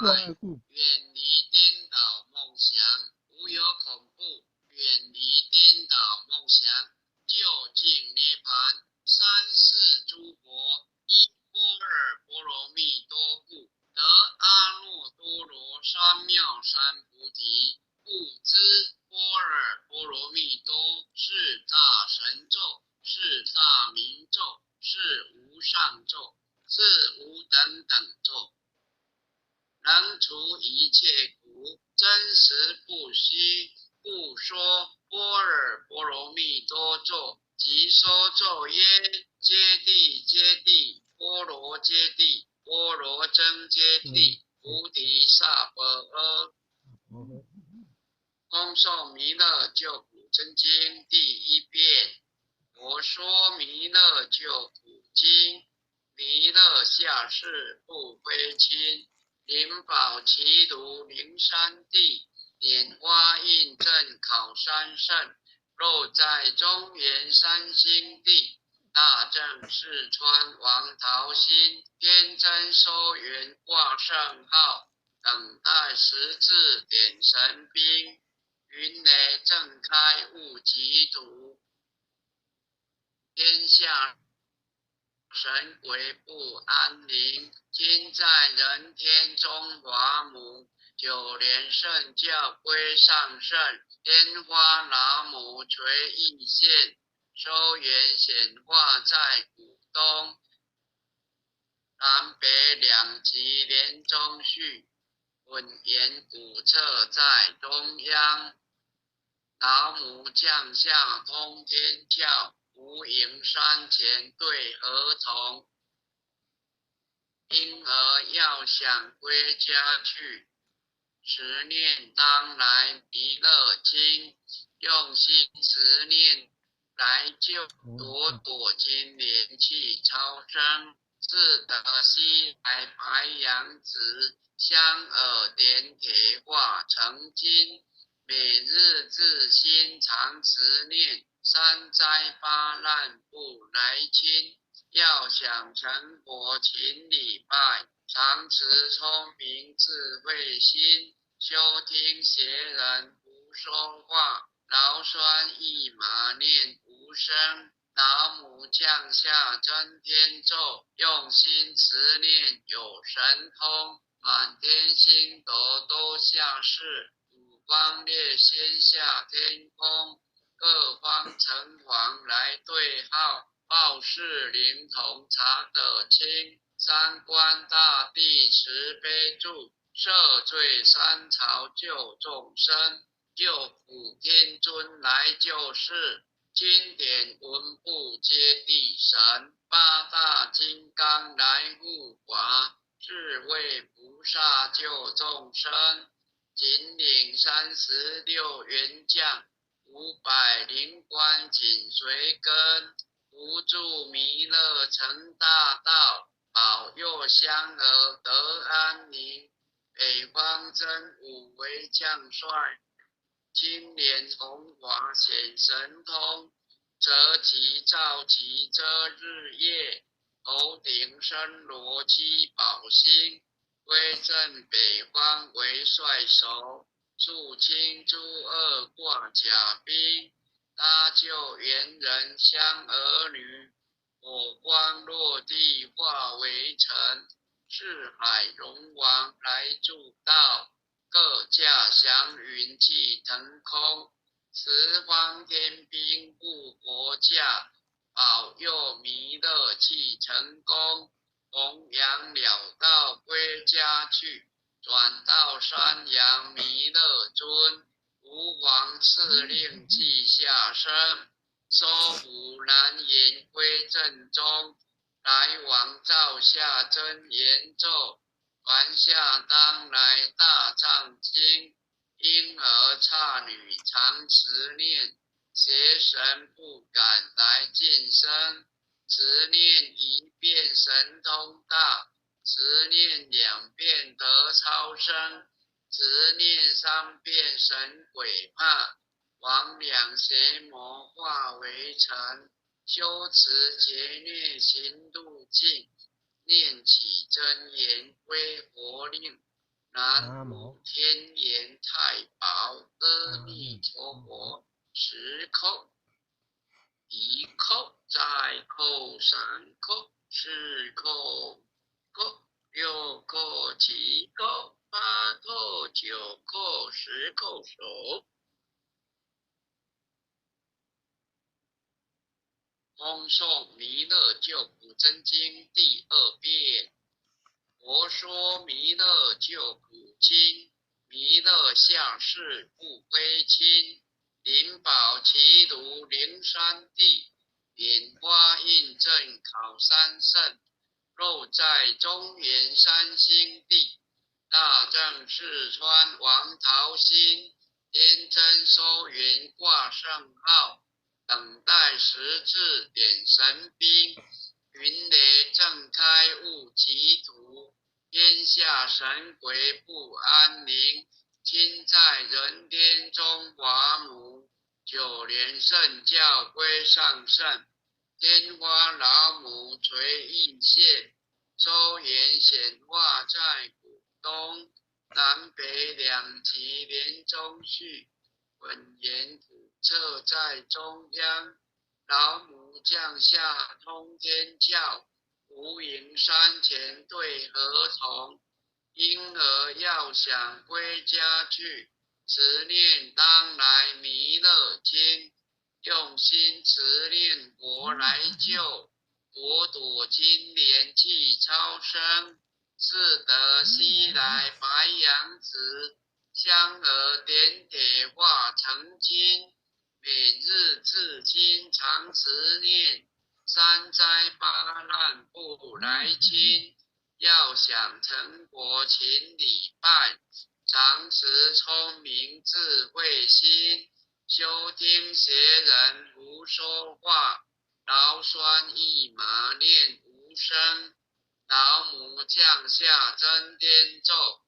爱，远离颠倒梦想，无有恐怖，远离颠倒梦想，究竟涅槃。三世诸佛依般若波罗蜜多故，得阿耨多罗三藐三菩提。不知般若波罗蜜多是大神咒，是大明咒，是无上咒，是无等等咒，能除一切苦，真实不虚。故说般若波罗蜜多咒，即说咒曰：揭谛揭谛，波罗揭谛，波罗僧揭谛，菩提萨婆诃。恭诵弥勒救苦真经第一遍。佛说弥勒救苦经，弥勒下世不非亲，灵宝其如灵山地，拈花印证考山胜。若在中原三星地，大正四川王桃心，天真收元挂圣号，等待十字点神兵，云雷震开悟极图，天下神鬼不安宁。今在人天中华母，九莲圣教归上圣，天花老母垂意现，收元显化在古东，南北两极连中续，稳严古册在中央。老母降下通天教，无影山前对河童，婴儿要想归家去，持念当来弥勒经，用心持念来救朵朵金莲气超生，自得西来白羊子，香耳点铁化成金，每日自心常持念，三灾八难不来侵。要想成佛勤礼拜，常持聪明智慧心，修听邪人不说话，劳酸一马念无声。老母降下真天咒，用心持念有神通，满天星斗都下世，五光列仙下天空，各方城隍来对号，报事灵童查得清，三官大帝慈悲助，赦罪三朝救众生，救苦天尊来救世，经典文部接地神，八大金刚来护法，智慧菩萨救众生，紧领36员将，500灵官紧随跟，扶助弥勒成大道，保佑香儿得安宁。北方真武为将帅，青莲红华显神通，择吉照吉遮日夜，头顶身罗七宝星，威震北方为帅首，肃清诸恶挂甲兵，搭救猿人香儿女，火光落地化为尘，四海龙王来助道，各驾祥云气腾空，十方天兵护国驾，保佑弥勒气成功，弘扬了道归家去，转到山阳弥勒尊，吾皇敕令记下生，收服南延归正中，来往照下真言咒，传下当来大藏经，婴儿刹女常持念，邪神不敢来近身，持念1遍神通大，持念2遍得超生，持念3遍神鬼怕，魍魉邪魔化为尘，修持劫孽行路径，念起真言归佛令，南无天眼太保阿弥陀佛。10叩，1叩，再叩3叩，4叩，6叩，7叩，8叩，9叩，10叩手。恭诵弥勒救苦真经第2遍。佛说弥勒救苦经，弥勒下世不归亲，灵宝齐如灵山地，莲花印证考三圣，肉在中原三星地，大正四川王桃心，天真收元挂圣号，等待时至点神兵，云雷正开悟极途，天下神鬼不安宁，亲在人天中华母，9年圣教归上圣，天花老母垂印现，周延显化在古东，南北两极连中续，文言古册在中央，老母降下通天教，无垠山前对河童，婴儿要想归家去，持念当来弥勒经，用心持念佛来救，朵朵金莲气超生，似得西来白羊子，香儿点铁化成金，每日至今常持念，三灾八难不来侵，要想成佛请礼拜，常持聪明智慧心，修听邪人胡说话，劳酸一马念无声，老母降下真天咒，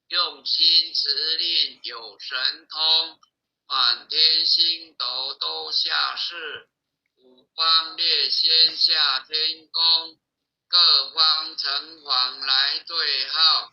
用心持念有神通，满天星斗都下世，五方列仙下天宫，各方城隍来对号，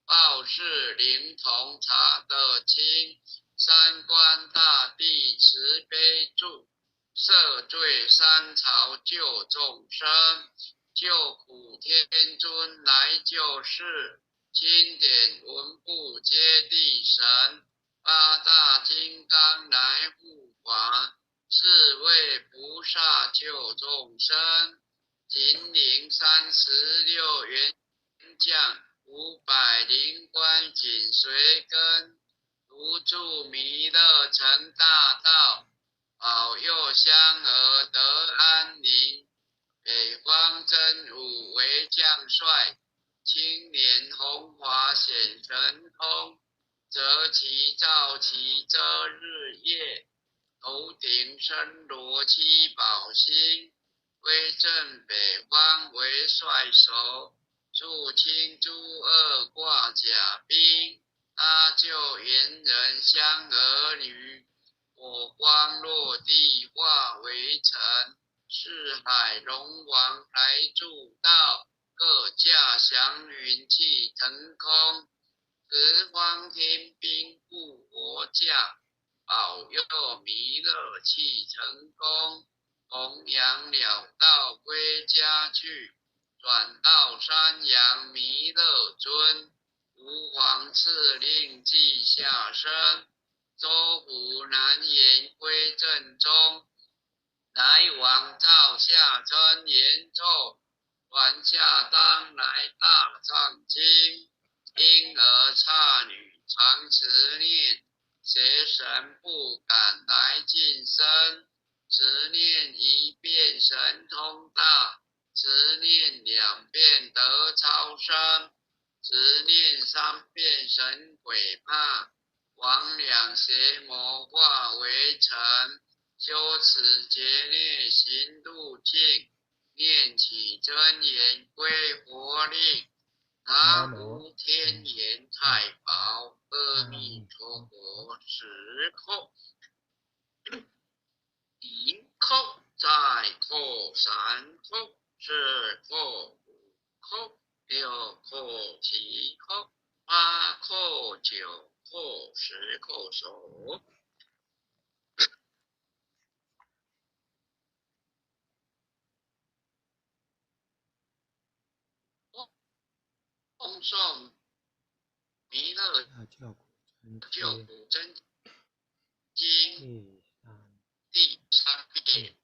报事灵童查得清，三官大帝慈悲助，赦罪三朝救众生，救苦天尊来救世，经典文部接地神，八大金刚来护法，四位菩萨救众生，金陵36元将，500灵官紧随跟，如助弥勒成大道，保佑香儿得安宁。北方真武为将帅，青年红华显神通，择其照其遮日夜，头顶身罗七宝星，威震北方为帅首，驻青诸恶挂甲兵，搭救猿人香儿女，火光落地化为尘，四海龙王来助道，各驾祥云气腾空，十方天兵护国驾，保佑弥勒气成功，弘扬了道归家去，转到山阳弥勒尊，吾皇敕令记下生，周胡南延归正中，来往照下真言咒，传下当来大藏经，婴儿刹女常持念，邪神不敢来近身，持念1遍神通大，持念2遍得超生，持念3遍神鬼怕，魍魉邪魔化为尘，修持劫孽行路径，念起真言归佛令。南无天眼太保阿弥陀佛。10叩，1叩，再叩3叩，4叩5叩，6叩7叩， 8叩9叩10叩手。恭送弥勒救苦真经第3遍。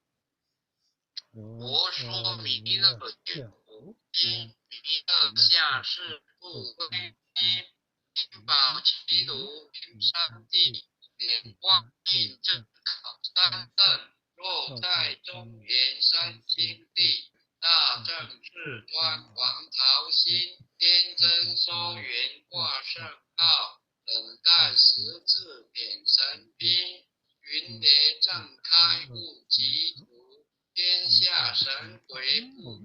佛说弥勒救苦经，弥勒下世不归阴，灵宝齐如灵山地，莲光印正考三正。若在中原三清地，大正至端王朝心，天真收元挂圣号，等待十字点神兵，云雷震开雾即除，天下神鬼不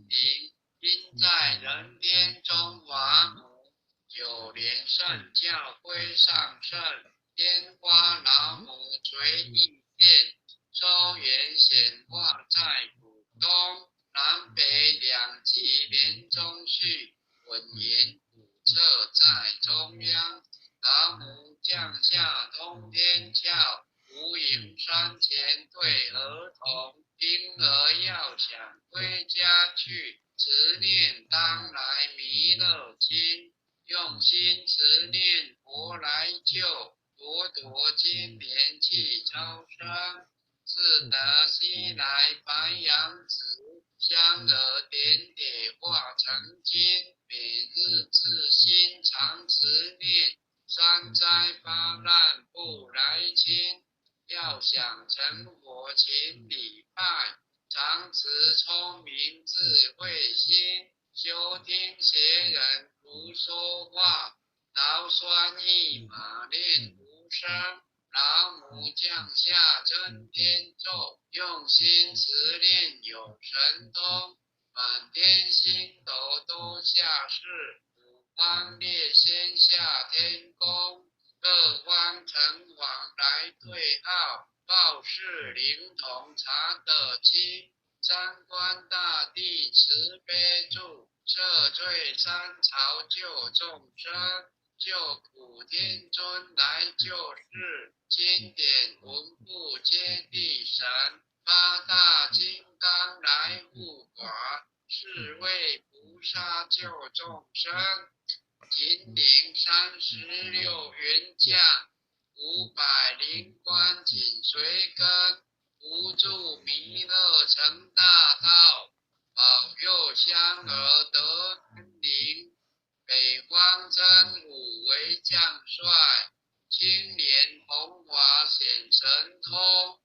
平，应在人间中华母，九莲圣教归上圣，天花老母垂意见，周原显化在古东，南北两极连中续，稳严古彻在中央，老母降下通天窍，无影山前对儿童，婴儿要想归家去，持念当来弥勒经，用心持念佛来救，朵朵金莲气招生，自得西来白羊子，香耳点点化成金，每日自心常持念，三灾八难不来侵，要想成佛请礼拜，常持聪明智慧心，修听邪人如说话，劳酸一马念无声，老母降下真天咒，用心持念有神通，满天星斗都下世，五方列仙下天宫，各方城隍来对号，报事灵童查得清，三官大帝慈悲助，赦罪三朝救众生，救苦天尊来救世，经典文部皆地神，八大金刚来护法，是为菩萨救众生，金顶36元将，500灵官紧随跟，扶助弥勒成大道，保佑香儿得安宁。北方真武为将帅，青莲红华显神通，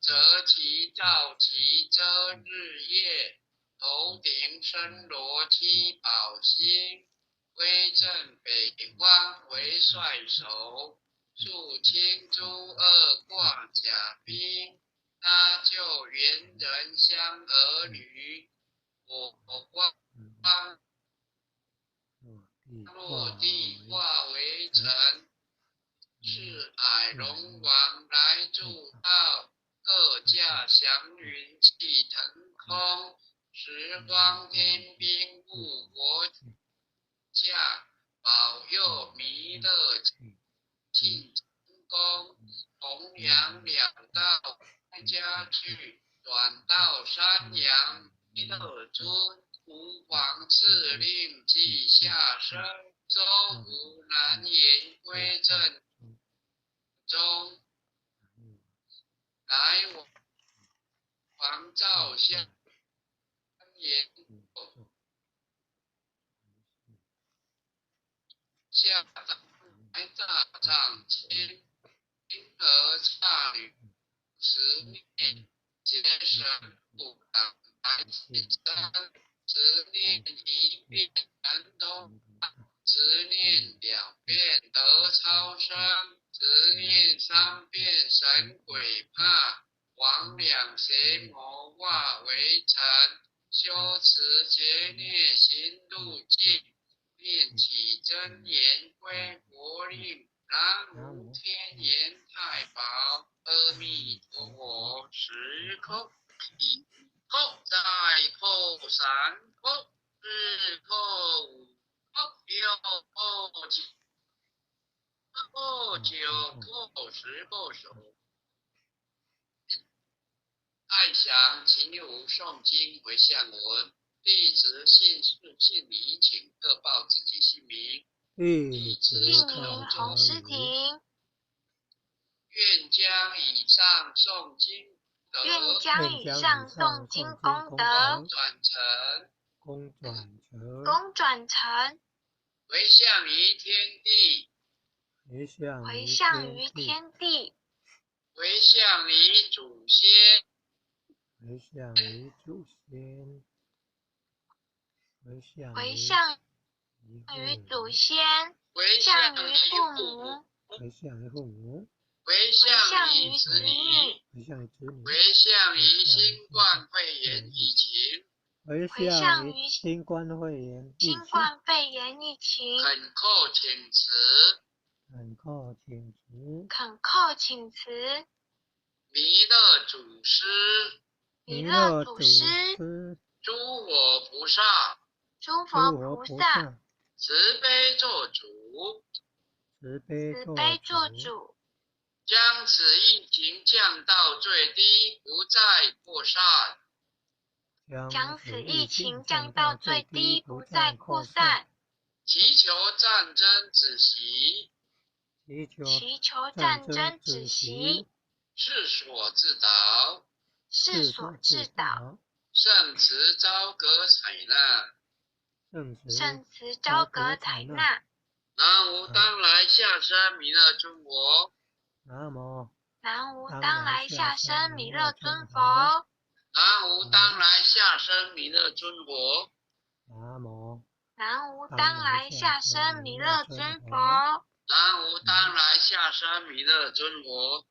择其照其遮日夜，头顶身罗七宝星，威震北方为帅首，肃清诸恶挂甲兵，搭救猿人香儿女，我方落地化为尘，是海龙王来助道，各驾祥云气腾空，十方天兵护国驾，保佑弥勒庆成功，弘扬两道家去，转到山阳弥勒尊，吾皇敕令记下生，周吴难言归正中，来王照相言下来大丈千，因而差旅十念，节省不党来起身，执念一遍难通，执念2遍得超生，执念3遍神鬼怕，魍魉邪魔化为尘，修持劫孽行路径，念起真言归佛令，南无天眼太保，阿弥陀佛，10叩1叩，再叩3叩4叩5 9、10够手。爱详秦武诵经回向文，弟子姓氏姓名，请各报自己姓名。弟子姓名洪诗婷，愿将以上诵经德，愿将以上诵经功德公转成回向于天地，回向于天地，回向于祖先，回向于祖先，回向于祖先，回向于父母，回向于父母，回向于子女，回向于子女，回向于新冠肺炎疫情，回向于新冠肺炎疫情，恳叩请辞，恳叩请辞，弥勒祖师，诸佛菩萨，慈悲做主，将此疫情降到最低，不再扩散。将此疫情降到最低，不再扩散。祈求战争止息，世所自导，圣慈昭格采纳。南无当来下生弥勒尊佛。南无当来下生弥勒尊佛。南无当来下生弥勒尊佛。南无当来下生弥勒尊佛。南无当来下生弥勒尊佛。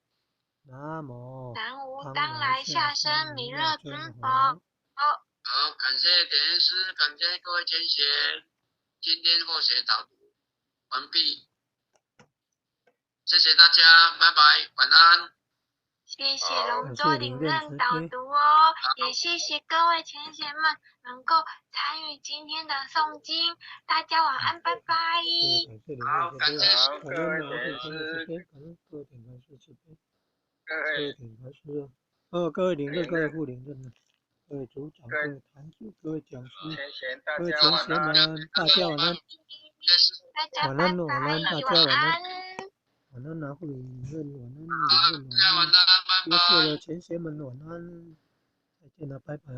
南无当来下生弥勒尊佛。好，感谢点恩师，感谢各位前贤，今天后学导读完毕，谢谢大家，拜拜，晚安。谢谢龙舟领任导读哦，也谢谢各位前贤们能够参与今天的诵经，大家晚安，拜拜。好，感谢各位前师，各位领任、各位副领任、各位组长、各位坛主、各位讲师、各位前贤们，大家晚安。晚安，大家晚安。晚安啊，副领任，晚安，领任，晚安。谢谢了，前贤们，晚安。再见了，拜拜。